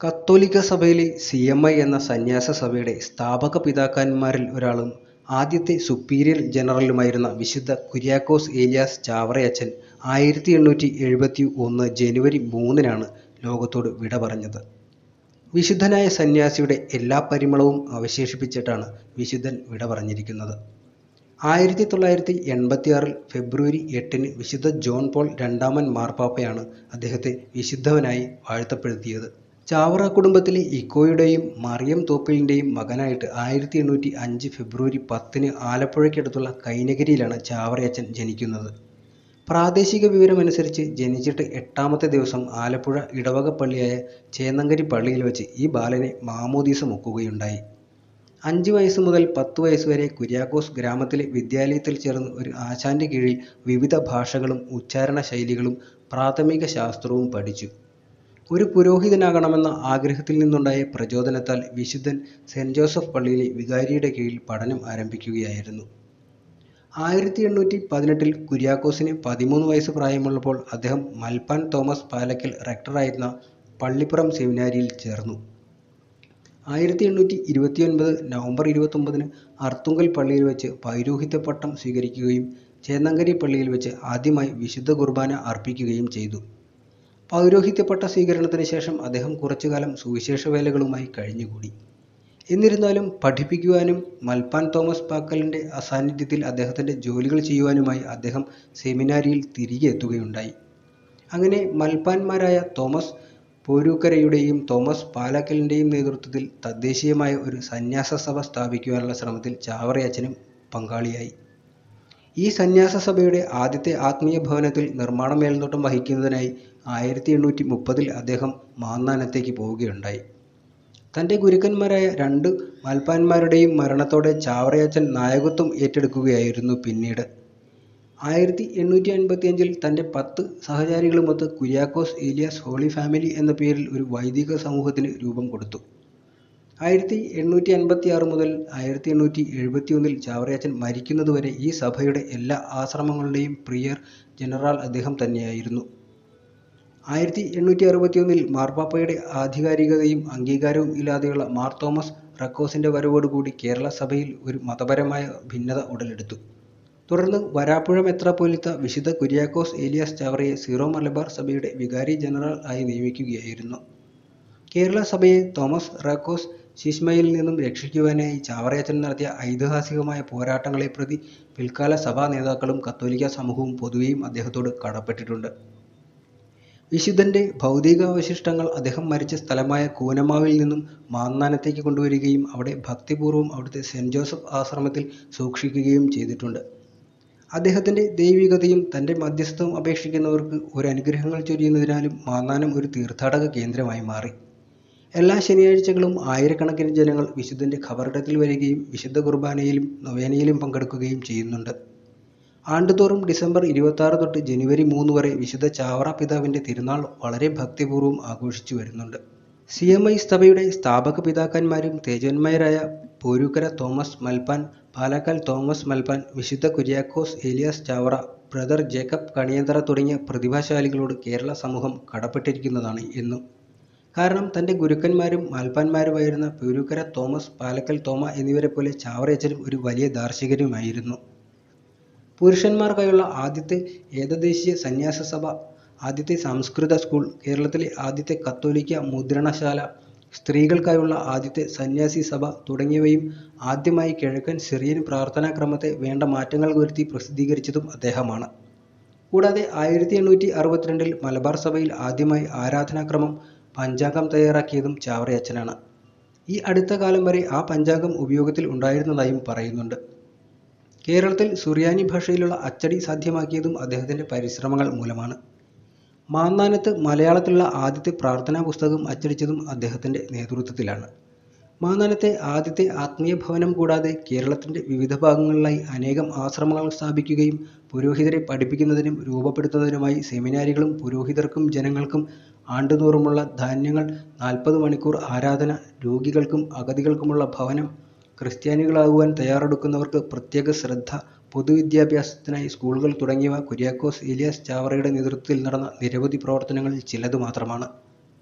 കത്തോലിക്കാ സഭയിലെ സിഎംഐ എന്ന സന്യാസ സഭയുടെ സ്ഥാപക പിതാക്കന്മാരിൽ ഒരാളും ആദ്യത്തെ സുപ്പീരിയർ ജനറലുമായിരുന്ന വിശുദ്ധ കുര്യാക്കോസ് ഏലിയാസ് ചാവറയച്ചൻ 1871 ജനുവരി 3-നാണ് ലോകത്തോട് വിട പറഞ്ഞത്. വിശുദ്ധനായ സന്യാസിയുടെ എല്ലാ പരിമളവും അവശേഷിപ്പിച്ചിട്ടാണ് വിശുദ്ധൻ വിട പറഞ്ഞിരിക്കുന്നത്. 1986 ഫെബ്രുവരി 8-ന് വിശുദ്ധ ജോൺ പോൾ രണ്ടാമൻ മാർപ്പാപ്പയാണ് അദ്ദേഹത്തെ വിശുദ്ധനായി വാഴ്ത്തപ്പെടുത്തിയത്. ചാവറ കുടുംബത്തിലെ ഇക്കോയുടെയും മറിയം തോപ്പിലിൻ്റെയും മകനായിട്ട് 1805 ഫെബ്രുവരി 10-ന് ആലപ്പുഴയ്ക്കടുത്തുള്ള കൈനകരിയിലാണ് ചാവറയച്ചൻ ജനിക്കുന്നത്. പ്രാദേശിക വിവരമനുസരിച്ച് ജനിച്ചിട്ട് 8-ാമത്തെ ദിവസം ആലപ്പുഴ ഇടവക പള്ളിയായ ചേന്നങ്കരി പള്ളിയിൽ വച്ച് ഈ ബാലനെ മാമോദീസ മുക്കുകയുണ്ടായി. 5 വയസ്സ് മുതൽ 10 വയസ്സ് വരെ കുര്യാക്കോസ് ഗ്രാമത്തിലെ വിദ്യാലയത്തിൽ ചേർന്ന് ഒരു ആശാന്റെ കീഴിൽ വിവിധ ഭാഷകളും ഉച്ചാരണ ശൈലികളും പ്രാഥമിക ശാസ്ത്രവും പഠിച്ചു. ഒരു പുരോഹിതനാകണമെന്ന ആഗ്രഹത്തിൽ നിന്നുണ്ടായ പ്രചോദനത്താൽ വിശുദ്ധൻ സെന്റ് ജോസഫ് പള്ളിയിലെ വികാരിയുടെ കീഴിൽ പഠനം ആരംഭിക്കുകയായിരുന്നു. 1818-ൽ കുര്യാക്കോസിന് 13 വയസ്സ് പ്രായമുള്ളപ്പോൾ അദ്ദേഹം മൽപ്പാൻ തോമസ് പാലക്കൽ റെക്ടറായിരുന്ന പള്ളിപ്പുറം സെമിനാരിയിൽ ചേർന്നു. 1829 നവംബർ 29-ന് അർത്തുങ്കൽ പള്ളിയിൽ വെച്ച് പൗരോഹിത്യ പട്ടം സ്വീകരിക്കുകയും ചേന്നങ്കരി പള്ളിയിൽ വെച്ച് ആദ്യമായി വിശുദ്ധ കുർബാന അർപ്പിക്കുകയും ചെയ്തു. പൗരോഹിത്യ പട്ട സ്വീകരണത്തിന് ശേഷം അദ്ദേഹം കുറച്ചുകാലം സുവിശേഷ വേലകളുമായി കഴിഞ്ഞുകൂടി. എന്നിരുന്നാലും പഠിപ്പിക്കുവാനും മൽപ്പാൻ തോമസ് പാക്കലിൻ്റെ അസാന്നിധ്യത്തിൽ അദ്ദേഹത്തിൻ്റെ ജോലികൾ ചെയ്യുവാനുമായി അദ്ദേഹം സെമിനാരിയിൽ തിരികെ എത്തുകയുണ്ടായി. അങ്ങനെ മൽപ്പാന്മാരായ തോമസ് പോരൂക്കരയുടെയും തോമസ് പാലക്കലിൻ്റെയും നേതൃത്വത്തിൽ തദ്ദേശീയമായ ഒരു സന്യാസ സഭ സ്ഥാപിക്കുവാനുള്ള ശ്രമത്തിൽ ചാവറയച്ചനും പങ്കാളിയായി. ഈ സന്യാസ സഭയുടെ ആദ്യത്തെ ആത്മീയ ഭവനത്തിൽ നിർമ്മാണ മേൽനോട്ടം വഹിക്കുന്നതിനായി 1830-ൽ അദ്ദേഹം മാന്നാനത്തേക്ക് പോവുകയുണ്ടായി. തൻ്റെ ഗുരുക്കന്മാരായ 2 മൽപ്പാന്മാരുടെയും മരണത്തോടെ ചാവറയച്ചൻ നായകത്വം ഏറ്റെടുക്കുകയായിരുന്നു. പിന്നീട് 1855-ൽ തൻ്റെ 10 സഹചാരികളുമൊത്ത് കുര്യാക്കോസ് ഏലിയാസ് ഹോളി ഫാമിലി എന്ന പേരിൽ ഒരു വൈദിക സമൂഹത്തിന് രൂപം കൊടുത്തു. 1856 മുതൽ 1871-ൽ ചാവറയച്ചൻ മരിക്കുന്നതുവരെ ഈ സഭയുടെ എല്ലാ ആശ്രമങ്ങളുടെയും പ്രിയർ ജനറൽ അദ്ദേഹം തന്നെയായിരുന്നു. 1861-ൽ മാർപ്പാപ്പയുടെ ആധികാരികതയും അംഗീകാരവും ഇല്ലാതെയുള്ള മാർ തോമസ് റക്കോസിൻ്റെ വരവോടുകൂടി കേരള സഭയിൽ ഒരു മതപരമായ ഭിന്നത ഉടലെടുത്തു. തുടർന്ന് വരാപ്പുഴ മെത്രാപ്പോലീത്ത വിശുദ്ധ കുര്യാക്കോസ് ഏലിയാസ് ചാവറയെ സീറോ മലബാർ സഭയുടെ വികാരി ജനറൽ ആയി നിയമിക്കുകയായിരുന്നു. കേരള സഭയെ തോമസ് റക്കോസ് ശിശ്മയിൽ നിന്നും രക്ഷിക്കുവാനായി ചാവറയച്ചൻ നടത്തിയ ഐതിഹാസികമായ പോരാട്ടങ്ങളെ പ്രതി പിൽക്കാല സഭാ നേതാക്കളും കത്തോലിക്ക സമൂഹവും പൊതുവെയും അദ്ദേഹത്തോട് കടപ്പെട്ടിട്ടുണ്ട്. വിശുദ്ധൻ്റെ ഭൗതികാവശിഷ്ടങ്ങൾ അദ്ദേഹം മരിച്ച സ്ഥലമായ കൂനമാവിൽ നിന്നും മാന്നാനത്തേക്ക് കൊണ്ടുവരികയും അവിടെ ഭക്തിപൂർവ്വം അവിടുത്തെ സെന്റ് ജോസഫ് ആശ്രമത്തിൽ സൂക്ഷിക്കുകയും ചെയ്തിട്ടുണ്ട്. അദ്ദേഹത്തിൻ്റെ ദൈവികതയും തൻ്റെ മധ്യസ്ഥവും അപേക്ഷിക്കുന്നവർക്ക് ഒരു അനുഗ്രഹങ്ങൾ ചൊരിയുന്നതിനാലും മാന്നാനം ഒരു തീർത്ഥാടക കേന്ദ്രമായി മാറി. എല്ലാ ശനിയാഴ്ചകളും ആയിരക്കണക്കിന് ജനങ്ങൾ വിശുദ്ധൻ്റെ ഖബറിടത്തിൽ വരികയും വിശുദ്ധ കുർബാനയിലും നൊവേനയിലും പങ്കെടുക്കുകയും ചെയ്യുന്നുണ്ട്. ആണ്ടുതോറും ഡിസംബർ 26 തൊട്ട് ജനുവരി 3 വരെ വിശുദ്ധ ചാവറ പിതാവിൻ്റെ തിരുനാൾ വളരെ ഭക്തിപൂർവ്വം ആഘോഷിച്ചു വരുന്നുണ്ട്. സിഎംഐ സഭയുടെ സ്ഥാപക പിതാക്കന്മാരും തേജോന്മയരായ പോരൂക്കര തോമസ് മൽപ്പാൻ, പാലക്കൽ തോമസ് മൽപ്പാൻ, വിശുദ്ധ കുര്യാക്കോസ് ഏലിയാസ് ചാവറ, ബ്രദർ ജേക്കബ് കണിയന്തറ തുടങ്ങിയ പ്രതിഭാശാലികളോട് കേരള സമൂഹം കടപ്പെട്ടിരിക്കുന്നതാണ് എന്നും. കാരണം തൻ്റെ ഗുരുക്കന്മാരും മൽപ്പാന്മാരുമായിരുന്ന പോരൂക്കര തോമസ്, പാലക്കൽ തോമ എന്നിവരെ പോലെ ചാവറയച്ചനും ഒരു വലിയ ദാർശനികനുമായിരുന്നു. പുരുഷന്മാർക്കായുള്ള ആദ്യത്തെ ഏകദേശീയ സന്യാസ സഭ, ആദ്യത്തെ സംസ്കൃത സ്കൂൾ, കേരളത്തിലെ ആദ്യത്തെ കത്തോലിക്ക മുദ്രണശാല, സ്ത്രീകൾക്കായുള്ള ആദ്യത്തെ സന്യാസി സഭ തുടങ്ങിയവയും ആദ്യമായി കിഴക്കൻ സിറിയൻ പ്രാർത്ഥനാക്രമത്തെ വേണ്ട മാറ്റങ്ങൾ വരുത്തി പ്രസിദ്ധീകരിച്ചതും അദ്ദേഹമാണ്. കൂടാതെ 1862-ൽ മലബാർ സഭയിൽ ആദ്യമായി ആരാധനാക്രമം പഞ്ചാംഗം തയ്യാറാക്കിയതും ചാവറയച്ചനാണ്. ഈ അടുത്ത കാലം വരെ ആ പഞ്ചാംഗം ഉപയോഗത്തിൽ ഉണ്ടായിരുന്നതായും പറയുന്നുണ്ട്. കേരളത്തിൽ സുറിയാനി ഭാഷയിലുള്ള അച്ചടി സാധ്യമാക്കിയതും അദ്ദേഹത്തിൻ്റെ പരിശ്രമങ്ങൾ മൂലമാണ്. മാന്നാനത്ത് മലയാളത്തിലുള്ള ആദ്യത്തെ പ്രാർത്ഥനാ പുസ്തകം അച്ചടിച്ചതും അദ്ദേഹത്തിൻ്റെ നേതൃത്വത്തിലാണ്. മാന്നാനത്തെ ആദ്യത്തെ ആത്മീയ ഭവനം കൂടാതെ കേരളത്തിൻ്റെ വിവിധ ഭാഗങ്ങളിലായി അനേകം ആശ്രമങ്ങൾ സ്ഥാപിക്കുകയും പുരോഹിതരെ പഠിപ്പിക്കുന്നതിനും രൂപപ്പെടുത്തുന്നതിനുമായി സെമിനാരികളും പുരോഹിതർക്കും ജനങ്ങൾക്കും ആണ്ടുതോറുമുള്ള ധാന്യങ്ങൾ, 40 മണിക്കൂർ ആരാധന, രോഗികൾക്കും അഗതികൾക്കുമുള്ള ഭവനം, ക്രിസ്ത്യാനികളാകുവാൻ തയ്യാറെടുക്കുന്നവർക്ക് പ്രത്യേക ശ്രദ്ധ, പൊതുവിദ്യാഭ്യാസത്തിനായി സ്കൂളുകൾ തുടങ്ങിയവ കുര്യാക്കോസ് ഏലിയാസ് ചാവറയുടെ നേതൃത്വത്തിൽ നടന്ന നിരവധി പ്രവർത്തനങ്ങളിൽ ചിലത് മാത്രമാണ്.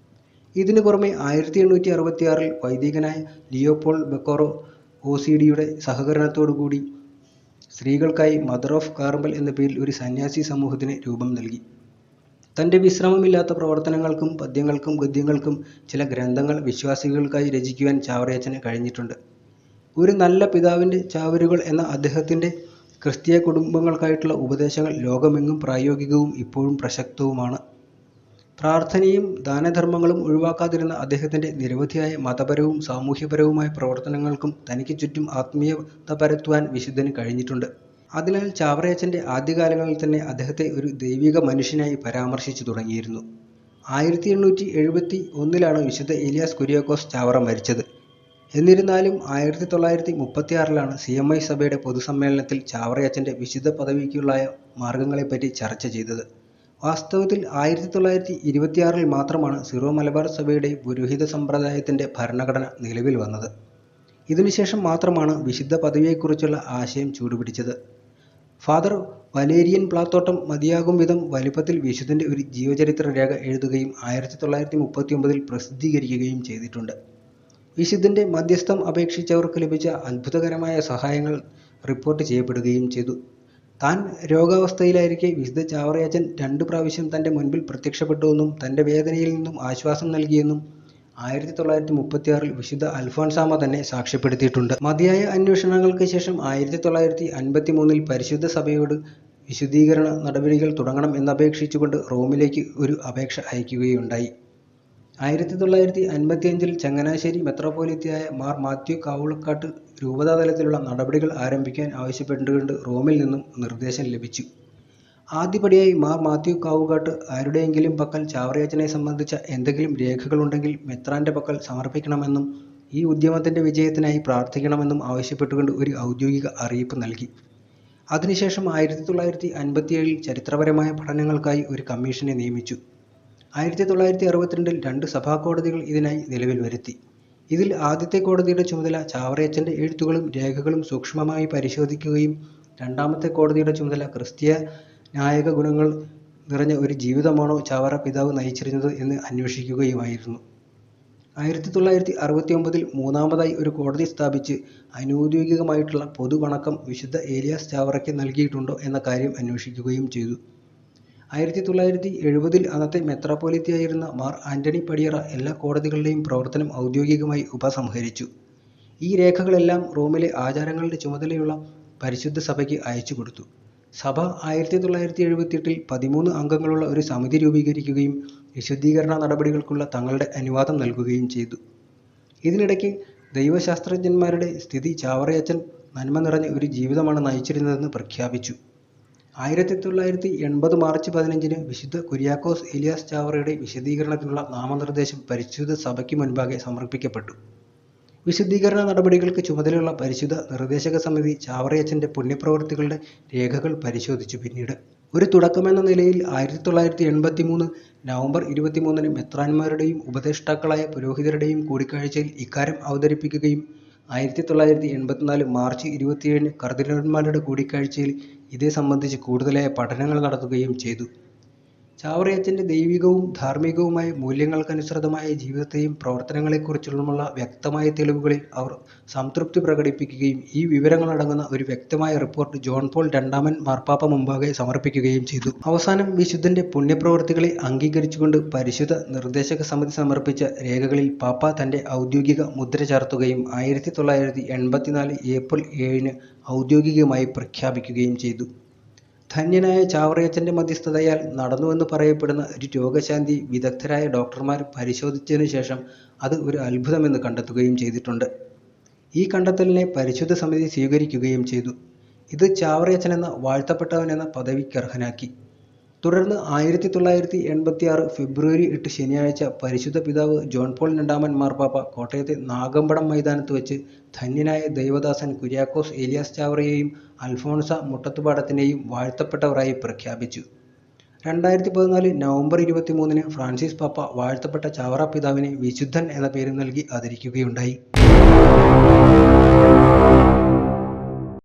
ഇതിനു പുറമെ 1866 വൈദികനായ ലിയോപോൾ ബെക്കോറോ OCDയുടെ സഹകരണത്തോടുകൂടി സ്ത്രീകൾക്കായി മദർ ഓഫ് കാർമൽ എന്ന പേരിൽ ഒരു സന്യാസി സമൂഹത്തിന് രൂപം നൽകി. തൻ്റെ വിശ്രമമില്ലാത്ത പ്രവർത്തനങ്ങൾക്കും പദ്യങ്ങൾക്കും ഗദ്യങ്ങൾക്കും ചില ഗ്രന്ഥങ്ങൾ വിശ്വാസികൾക്കായി രചിക്കുവാൻ ചാവറയച്ചന് കഴിഞ്ഞിട്ടുണ്ട്. ഒരു നല്ല പിതാവിൻ്റെ ചാവരുകൾ എന്ന അദ്ദേഹത്തിൻ്റെ ക്രിസ്തീയ കുടുംബങ്ങൾക്കായിട്ടുള്ള ഉപദേശങ്ങൾ ലോകമെങ്ങും പ്രായോഗികവും ഇപ്പോഴും പ്രസക്തവുമാണ്. പ്രാർത്ഥനയും ദാനധർമ്മങ്ങളും ഒഴിവാക്കാതിരുന്ന അദ്ദേഹത്തിൻ്റെ നിരവധിയായ മതപരവും സാമൂഹ്യപരവുമായ പ്രവർത്തനങ്ങൾക്കും തനിക്ക് ചുറ്റും ആത്മീയത പരത്തുവാൻ വിശുദ്ധന് കഴിഞ്ഞിട്ടുണ്ട്. അതിനാൽ ചാവറയച്ചൻ്റെ ആദ്യകാലങ്ങളിൽ തന്നെ അദ്ദേഹത്തെ ഒരു ദൈവിക മനുഷ്യനായി പരാമർശിച്ചു തുടങ്ങിയിരുന്നു. 1871 വിശുദ്ധ ഏലിയാസ് കുര്യാക്കോസ് ചാവറ മരിച്ചത്. എന്നിരുന്നാലും 1936 CMI സഭയുടെ പൊതുസമ്മേളനത്തിൽ ചാവറയച്ചൻ്റെ വിശുദ്ധ പദവിക്കുള്ള മാർഗങ്ങളെപ്പറ്റി ചർച്ച ചെയ്തത്. വാസ്തവത്തിൽ 1926 മാത്രമാണ് സിറോ മലബാർ സഭയുടെ പുരോഹിത സമ്പ്രദായത്തിൻ്റെ ഭരണഘടന നിലവിൽ വന്നത്. ഇതിനുശേഷം മാത്രമാണ് വിശുദ്ധ പദവിയെക്കുറിച്ചുള്ള ആശയം ചൂടുപിടിച്ചത്. ഫാദർ വലേരിയൻ പ്ലാത്തോട്ടം മതിയാകും വിധം വലുപ്പത്തിൽ വിശുദ്ധൻ്റെ ഒരു ജീവചരിത്ര രേഖ എഴുതുകയും 1939 പ്രസിദ്ധീകരിക്കുകയും ചെയ്തിട്ടുണ്ട്. വിശുദ്ധൻ്റെ മധ്യസ്ഥം അപേക്ഷിച്ചവർക്ക് ലഭിച്ച അത്ഭുതകരമായ സഹായങ്ങൾ റിപ്പോർട്ട് ചെയ്യപ്പെടുകയും ചെയ്തു. താൻ രോഗാവസ്ഥയിലായിരിക്കെ വിശുദ്ധ ചാവറയച്ചൻ 2 പ്രാവശ്യം തൻ്റെ മുൻപിൽ പ്രത്യക്ഷപ്പെട്ടുവെന്നും തൻ്റെ വേദനയിൽ നിന്നും ആശ്വാസം നൽകിയെന്നും 1936 വിശുദ്ധ അൽഫോൻസാമ തന്നെ സാക്ഷ്യപ്പെടുത്തിയിട്ടുണ്ട്. മതിയായ അന്വേഷണങ്ങൾക്ക് ശേഷം 1953 പരിശുദ്ധ സഭയോട് വിശുദ്ധീകരണ നടപടികൾ തുടങ്ങണം എന്നപേക്ഷിച്ചുകൊണ്ട് റോമിലേക്ക് ഒരു അപേക്ഷ അയക്കുകയുണ്ടായി. 1955 ചങ്ങനാശ്ശേരി മെത്രാപ്പോലീത്തയായ മാർ മാത്യു കാവുളക്കാട്ട് രൂപതാതലത്തിലുള്ള നടപടികൾ ആരംഭിക്കാൻ ആവശ്യപ്പെട്ടുകൊണ്ട് റോമിൽ നിന്നും നിർദ്ദേശം ലഭിച്ചു. ആദ്യപടിയായി മാർ മാത്യു കാവുകാട്ട് ആരുടെയെങ്കിലും പക്കൽ ചാവറയച്ചനെ സംബന്ധിച്ച എന്തെങ്കിലും രേഖകളുണ്ടെങ്കിൽ മെത്രാൻ്റെ പക്കൽ സമർപ്പിക്കണമെന്നും ഈ ഉദ്യമത്തിൻ്റെ വിജയത്തിനായി പ്രാർത്ഥിക്കണമെന്നും ആവശ്യപ്പെട്ടുകൊണ്ട് ഒരു ഔദ്യോഗിക അറിയിപ്പ് നൽകി. അതിനുശേഷം 1957 ചരിത്രപരമായ പഠനങ്ങൾക്കായി ഒരു കമ്മീഷനെ നിയമിച്ചു. 1962 2 സഭാകോടതികൾ ഇതിനായി നിലവിൽ വരുത്തി. ഇതിൽ ആദ്യത്തെ കോടതിയുടെ ചുമതല ചാവറയച്ചൻ്റെ എഴുത്തുകളും രേഖകളും സൂക്ഷ്മമായി പരിശോധിക്കുകയും രണ്ടാമത്തെ കോടതിയുടെ ചുമതല ക്രിസ്തീയ നായക ഗുണങ്ങൾ നിറഞ്ഞ ഒരു ജീവിതമാണോ ചാവറ പിതാവ് നയിച്ചിരുന്നത് എന്ന് അന്വേഷിക്കുകയുമായിരുന്നു. 1969 മൂന്നാമതായി ഒരു കോടതി സ്ഥാപിച്ച് അനൗദ്യോഗികമായിട്ടുള്ള പൊതു വണക്കം വിശുദ്ധ ഏലിയാസ് ചാവറയ്ക്ക് നൽകിയിട്ടുണ്ടോ എന്ന കാര്യം അന്വേഷിക്കുകയും ചെയ്തു. 1970 അന്നത്തെ മെത്രാപ്പോലീത്തയായിരുന്ന മാർ ആന്റണി പടിയറ എല്ലാ കോടതികളുടെയും പ്രവർത്തനം ഔദ്യോഗികമായി ഉപസംഹരിച്ചു. ഈ രേഖകളെല്ലാം റോമിലെ ആചാരങ്ങളുടെ ചുമതലയുള്ള പരിശുദ്ധ സഭയ്ക്ക് അയച്ചു കൊടുത്തു. സഭ 1978 13 അംഗങ്ങളുള്ള ഒരു സമിതി രൂപീകരിക്കുകയും വിശുദ്ധീകരണ നടപടികൾക്കുള്ള തങ്ങളുടെ അനുവാദം നൽകുകയും ചെയ്തു. ഇതിനിടയ്ക്ക് ദൈവശാസ്ത്രജ്ഞന്മാരുടെ സ്ഥിതി ചാവറയച്ചൻ നന്മ നിറഞ്ഞ ഒരു ജീവിതമാണ് നയിച്ചിരുന്നതെന്ന് പ്രഖ്യാപിച്ചു. 1980 മാർച്ച് 15 വിശുദ്ധ കുര്യാക്കോസ് ഏലിയാസ് ചാവറയുടെ വിശദീകരണത്തിനുള്ള നാമനിർദ്ദേശം പരിശുദ്ധ സഭയ്ക്ക് മുൻപാകെ സമർപ്പിക്കപ്പെട്ടു. വിശുദ്ധീകരണ നടപടികൾക്ക് ചുമതലയുള്ള പരിശുദ്ധ നിർദ്ദേശക സമിതി ചാവറയച്ചൻ്റെ പുണ്യപ്രവൃത്തികളുടെ രേഖകൾ പരിശോധിച്ചു. പിന്നീട് ഒരു തുടക്കമെന്ന നിലയിൽ 1983 നവംബർ 23 മെത്രാന്മാരുടെയും ഉപദേഷ്ടാക്കളായ പുരോഹിതരുടെയും കൂടിക്കാഴ്ചയിൽ ഇക്കാര്യം അവതരിപ്പിക്കുകയും 1984 മാർച്ച് 27 കർദിനാൾമാരുടെ കൂടിക്കാഴ്ചയിൽ ഇതേ സംബന്ധിച്ച് കൂടുതലായ പഠനങ്ങൾ നടത്തുകയും ചെയ്തു. ചാവറയച്ചൻ്റെ ദൈവികവും ധാർമ്മികവുമായ മൂല്യങ്ങൾക്കനുസൃതമായ ജീവിതത്തെയും പ്രവർത്തനങ്ങളെക്കുറിച്ചുള്ള വ്യക്തമായ തെളിവുകളിൽ അവർ സംതൃപ്തി പ്രകടിപ്പിക്കുകയും ഈ വിവരങ്ങളടങ്ങുന്ന ഒരു വ്യക്തമായ റിപ്പോർട്ട് ജോൺ പോൾ രണ്ടാമൻ മാർപ്പാപ്പ മുമ്പാകെ സമർപ്പിക്കുകയും ചെയ്തു. അവസാനം വിശുദ്ധൻ്റെ പുണ്യപ്രവൃത്തികളെ അംഗീകരിച്ചുകൊണ്ട് പരിശുദ്ധ നിർദ്ദേശക സമിതി സമർപ്പിച്ച രേഖകളിൽ പാപ്പ തൻ്റെ ഔദ്യോഗിക മുദ്ര ചാർത്തുകയും 1984 ഏപ്രിൽ 7 ഔദ്യോഗികമായി പ്രഖ്യാപിക്കുകയും ചെയ്തു. ധന്യനായ ചാവറയച്ചൻ്റെ മധ്യസ്ഥതയാൽ നടന്നുവെന്ന് പറയപ്പെടുന്ന ഒരു രോഗശാന്തി വിദഗ്ധരായ ഡോക്ടർമാർ പരിശോധിച്ചതിനു ശേഷം അത് ഒരു അത്ഭുതമെന്ന് കണ്ടെത്തുകയും ചെയ്തിട്ടുണ്ട്. ഈ കണ്ടെത്തലിനെ പരിശുദ്ധ സമിതി സ്വീകരിക്കുകയും ചെയ്തു. ഇത് ചാവറയച്ചൻ എന്ന വാഴ്ത്തപ്പെട്ടവൻ എന്ന പദവിക്കർഹനാക്കി. തുടർന്ന് 1986 ഫെബ്രുവരി 8 ശനിയാഴ്ച പരിശുദ്ധ പിതാവ് ജോൺ പോൾ രണ്ടാമൻ മാർപ്പാപ്പ കോട്ടയത്തെ നാഗമ്പടം മൈതാനത്ത് വെച്ച് ധന്യനായ ദൈവദാസൻ കുര്യാക്കോസ് ഏലിയാസ് ചാവറയെയും അൽഫോൺസ മുട്ടത്തുപാടത്തിനെയും വാഴ്ത്തപ്പെട്ടവരായി പ്രഖ്യാപിച്ചു. 2014 നവംബർ 23 ഫ്രാൻസിസ് പാപ്പ വാഴ്ത്തപ്പെട്ട ചാവറ പിതാവിനെ വിശുദ്ധൻ എന്ന പേര് നൽകി ആദരിക്കുകയുണ്ടായി.